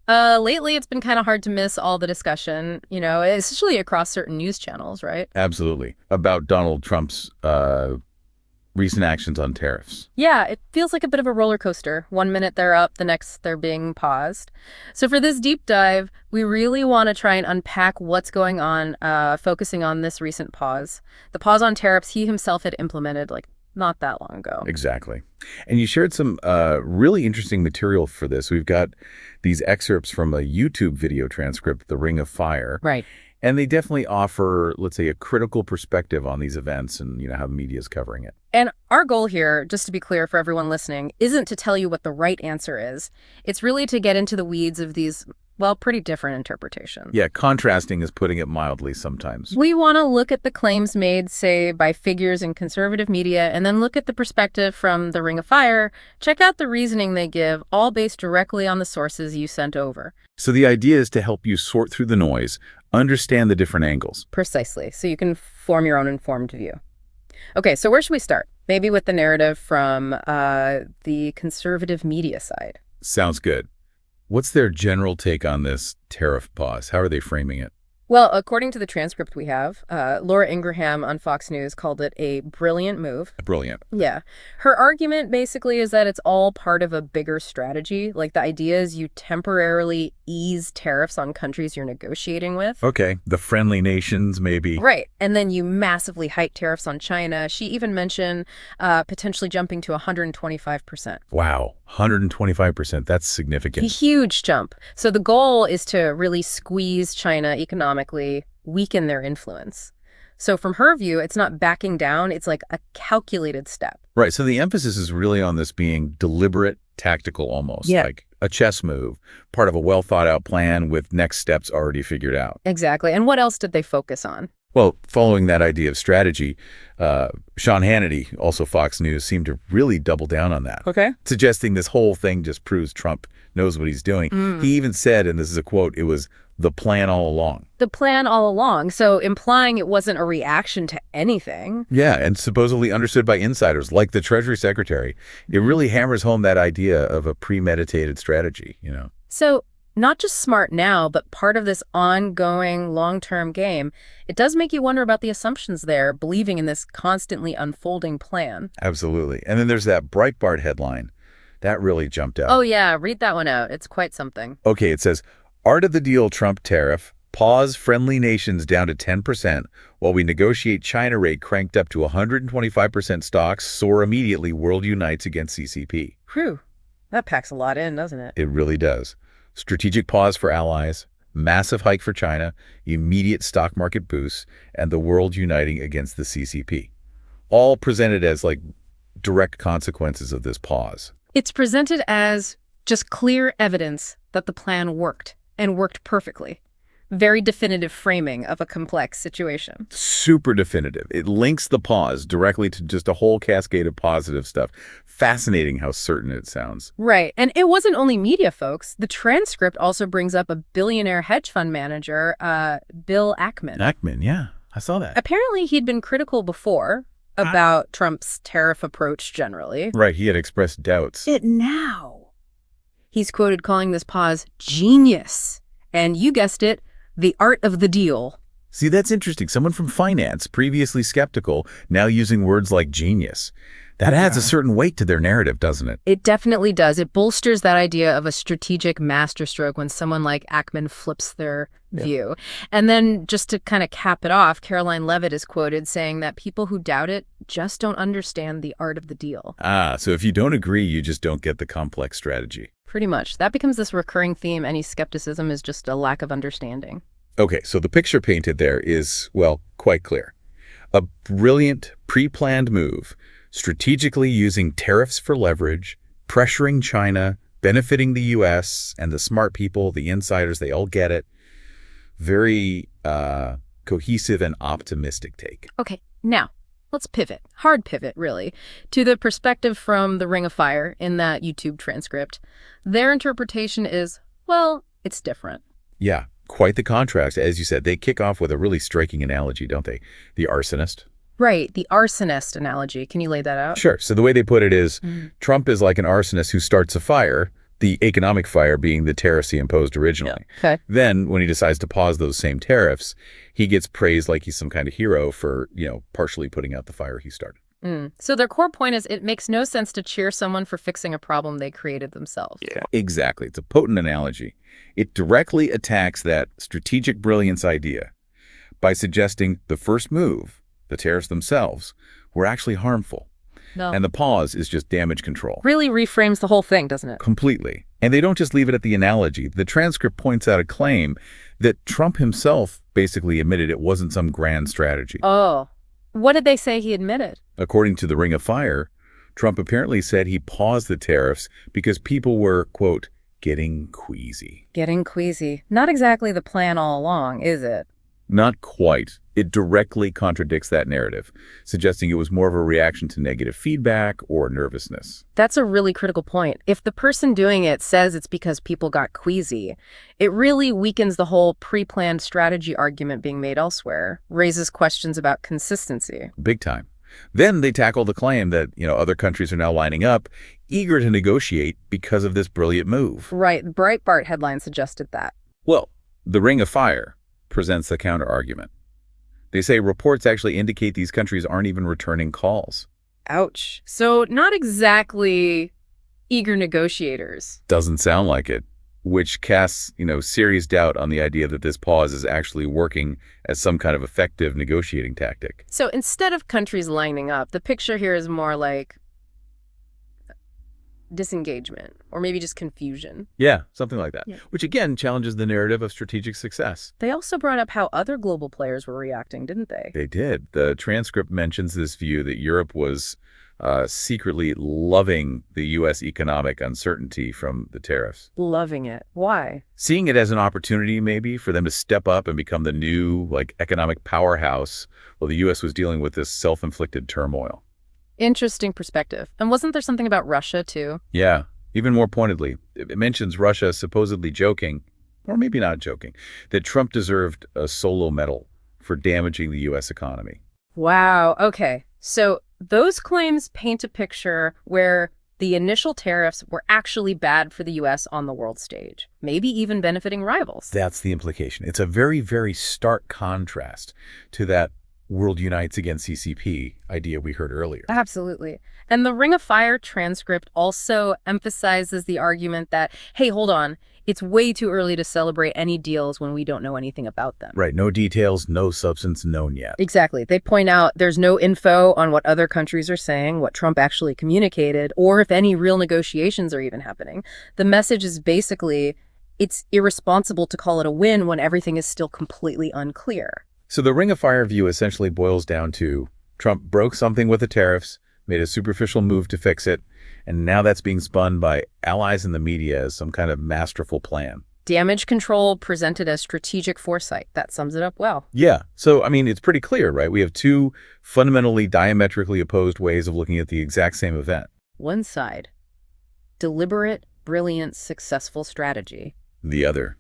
Lately it's been kind of hard to miss all the discussion, especially across certain news channels, right? Absolutely. About Donald Trump's recent actions on tariffs. Yeah, it feels like a bit of a roller coaster. One minute they're up, the next they're being paused. So for this deep dive, we really want to try and unpack what's going on, focusing on this recent pause. The pause on tariffs he himself had implemented like not that long ago. Exactly. And you shared some really interesting material for this. We've got these excerpts from a YouTube video transcript, The Ring of Fire. Right. And they definitely offer, let's say, a critical perspective on these events and, how the media is covering it. And our goal here, just to be clear for everyone listening, isn't to tell you what the right answer is. It's really to get into the weeds of these, well, pretty different interpretations. Yeah, contrasting is putting it mildly sometimes. We want to look at the claims made, say, by figures in conservative media, and then look at the perspective from the Ring of Fire, check out the reasoning they give, all based directly on the sources you sent over. So the idea is to help you sort through the noise, understand the different angles. Precisely, so you can form your own informed view. Okay, so where should we start? Maybe with the narrative from the conservative media side. Sounds good. What's their general take on this tariff pause? How are they framing it? Well, according to the transcript we have, Laura Ingraham on Fox News called it a brilliant move. Brilliant. Yeah. Her argument basically is that it's all part of a bigger strategy. Like the idea is you temporarily ease tariffs on countries you're negotiating with. Okay. The friendly nations, maybe. Right. And then you massively hike tariffs on China. She even mentioned potentially jumping to 125%. Wow. 125%. That's significant. A huge jump. So the goal is to really squeeze China economically, weaken their influence. So from her view, it's not backing down. It's like a calculated step. Right. So the emphasis is really on this being deliberate, tactical almost. Yeah. Like a chess move, part of a well thought out plan with next steps already figured out. Exactly. And what else did they focus on? Well, following that idea of strategy, Sean Hannity, also Fox News, seemed to really double down on that. Okay. Suggesting this whole thing just proves Trump knows what he's doing. He even said, and this is a quote, it was the plan all along. The plan all along. So implying it wasn't a reaction to anything. Yeah, and supposedly understood by insiders like the Treasury Secretary. It really hammers home that idea of a premeditated strategy, So not just smart now, but part of this ongoing long-term game. It does make you wonder about the assumptions there, believing in this constantly unfolding plan. Absolutely. And then there's that Breitbart headline. That really jumped out. Oh, yeah. Read that one out. It's quite something. Okay, it says, Art of the Deal Trump tariff, pause friendly nations down to 10%, while we negotiate China rate cranked up to 125%, stocks soar immediately, world unites against CCP. Whew. That packs a lot in, doesn't it? It really does. Strategic pause for allies, massive hike for China, immediate stock market boost, and the world uniting against the CCP. All presented as like direct consequences of this pause. It's presented as just clear evidence that the plan worked, and worked perfectly. Very definitive framing of a complex situation. Super definitive. It links the pause directly to just a whole cascade of positive stuff. Fascinating how certain it sounds. Right. And it wasn't only media, folks. The transcript also brings up a billionaire hedge fund manager, Bill Ackman. Ackman, yeah. I saw that. Apparently, he'd been critical before about Trump's tariff approach generally. Right. He had expressed doubts. It now. He's quoted calling this pause genius. And you guessed it, the art of the deal. See, that's interesting. Someone from finance, previously skeptical, now using words like genius. That adds a certain weight to their narrative, doesn't it? It definitely does. It bolsters that idea of a strategic masterstroke when someone like Ackman flips their view. And then just to kind of cap it off, Caroline Levitt is quoted saying that people who doubt it just don't understand the art of the deal. Ah, so if you don't agree, you just don't get the complex strategy. Pretty much. That becomes this recurring theme. Any skepticism is just a lack of understanding. Okay, so the picture painted there is, well, quite clear. A brilliant, pre-planned move, strategically using tariffs for leverage, pressuring China, benefiting the U.S., and the smart people, the insiders, they all get it. Very cohesive and optimistic take. Okay, now, let's pivot, hard pivot, really, to the perspective from the Ring of Fire in that YouTube transcript. Their interpretation is, well, it's different. Yeah, quite the contrast. As you said, they kick off with a really striking analogy, don't they? The arsonist. Right, the arsonist analogy. Can you lay that out? Sure. So the way they put it is, Trump is like an arsonist who starts a fire, The economic fire being the tariffs he imposed originally. Okay. Then, when he decides to pause those same tariffs, he gets praised like he's some kind of hero for, partially putting out the fire he started. So their core point is it makes no sense to cheer someone for fixing a problem they created themselves. Yeah, exactly. It's a potent analogy. It directly attacks that strategic brilliance idea by suggesting the first move, the tariffs themselves, were actually harmful. No. And the pause is just damage control. Really reframes the whole thing, doesn't it? Completely. And they don't just leave it at the analogy. The transcript points out a claim that Trump himself basically admitted it wasn't some grand strategy. Oh, what did they say he admitted? According to the Ring of Fire, Trump apparently said he paused the tariffs because people were, quote, getting queasy. Getting queasy. Not exactly the plan all along, is it? Not quite. It directly contradicts that narrative, suggesting it was more of a reaction to negative feedback or nervousness. That's a really critical point. If the person doing it says it's because people got queasy, it really weakens the whole pre-planned strategy argument being made elsewhere, raises questions about consistency. Big time. Then they tackle the claim that, other countries are now lining up, eager to negotiate because of this brilliant move. Right. Breitbart headline suggested that. Well, the Ring of Fire presents the counter-argument. They say reports actually indicate these countries aren't even returning calls. Ouch. So not exactly eager negotiators. Doesn't sound like it, which casts, serious doubt on the idea that this pause is actually working as some kind of effective negotiating tactic. So instead of countries lining up, the picture here is more like disengagement or maybe just confusion. Yeah, something like that, Yeah. Which again challenges the narrative of strategic success. They also brought up how other global players were reacting, didn't they? They did. The transcript mentions this view that Europe was secretly loving the U.S. economic uncertainty from the tariffs. Loving it. Why? Seeing it as an opportunity, maybe, for them to step up and become the new, economic powerhouse while the U.S. was dealing with this self-inflicted turmoil. Interesting perspective. And wasn't there something about Russia, too? Yeah, even more pointedly, it mentions Russia supposedly joking, or maybe not joking, that Trump deserved a solo medal for damaging the U.S. economy. Wow. Okay. So those claims paint a picture where the initial tariffs were actually bad for the U.S. on the world stage, maybe even benefiting rivals. That's the implication. It's a very, very stark contrast to that world unites against CCP idea we heard earlier. Absolutely. And the Ring of Fire transcript also emphasizes the argument that, hey, hold on, it's way too early to celebrate any deals when we don't know anything about them. Right. No details, no substance known yet. Exactly. They point out there's no info on what other countries are saying, what Trump actually communicated, or if any real negotiations are even happening. The message is basically, it's irresponsible to call it a win when everything is still completely unclear. So the Ring of Fire view essentially boils down to Trump broke something with the tariffs, made a superficial move to fix it, and now that's being spun by allies in the media as some kind of masterful plan. Damage control presented as strategic foresight. That sums it up well. Yeah. So, it's pretty clear, right? We have two fundamentally diametrically opposed ways of looking at the exact same event. One side, deliberate, brilliant, successful strategy. The other,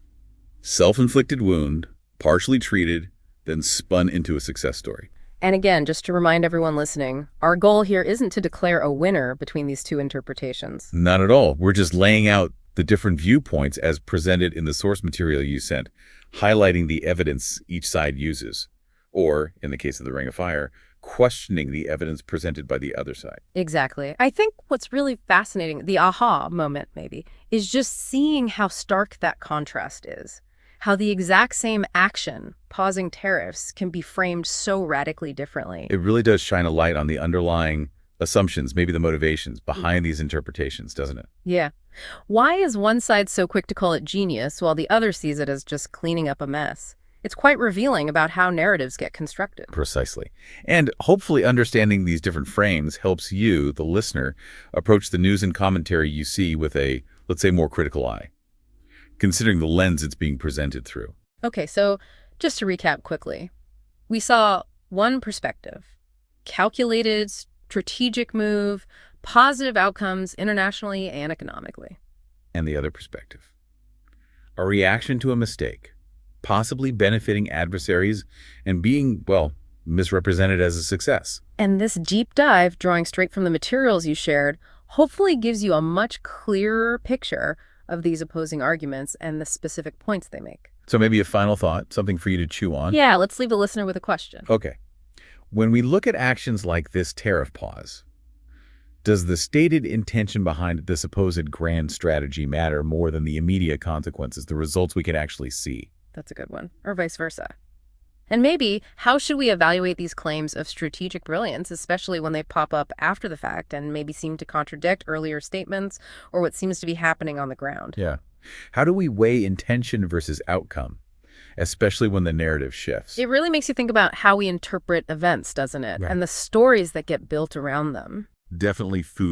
self-inflicted wound, partially treated, then spun into a success story. And again, just to remind everyone listening, our goal here isn't to declare a winner between these two interpretations. Not at all. We're just laying out the different viewpoints as presented in the source material you sent, highlighting the evidence each side uses, or, in the case of the Ring of Fire, questioning the evidence presented by the other side. Exactly. I think what's really fascinating, the aha moment maybe, is just seeing how stark that contrast is. How the exact same action, pausing tariffs, can be framed so radically differently. It really does shine a light on the underlying assumptions, maybe the motivations behind these interpretations, doesn't it? Yeah. Why is one side so quick to call it genius while the other sees it as just cleaning up a mess? It's quite revealing about how narratives get constructed. Precisely. And hopefully understanding these different frames helps you, the listener, approach the news and commentary you see with a, let's say, more critical eye, considering the lens it's being presented through. Okay, so just to recap quickly, we saw one perspective, calculated, strategic move, positive outcomes internationally and economically. And the other perspective, a reaction to a mistake, possibly benefiting adversaries and being, misrepresented as a success. And this deep dive, drawing straight from the materials you shared, hopefully gives you a much clearer picture of these opposing arguments and the specific points they make. So maybe a final thought, something for you to chew on. Yeah, let's leave the listener with a question. Okay. When we look at actions like this tariff pause, does the stated intention behind this supposed grand strategy matter more than the immediate consequences, the results we can actually see? That's a good one. Or vice versa. And maybe, how should we evaluate these claims of strategic brilliance, especially when they pop up after the fact and maybe seem to contradict earlier statements or what seems to be happening on the ground? Yeah. How do we weigh intention versus outcome, especially when the narrative shifts? It really makes you think about how we interpret events, doesn't it? Right. And the stories that get built around them. Definitely food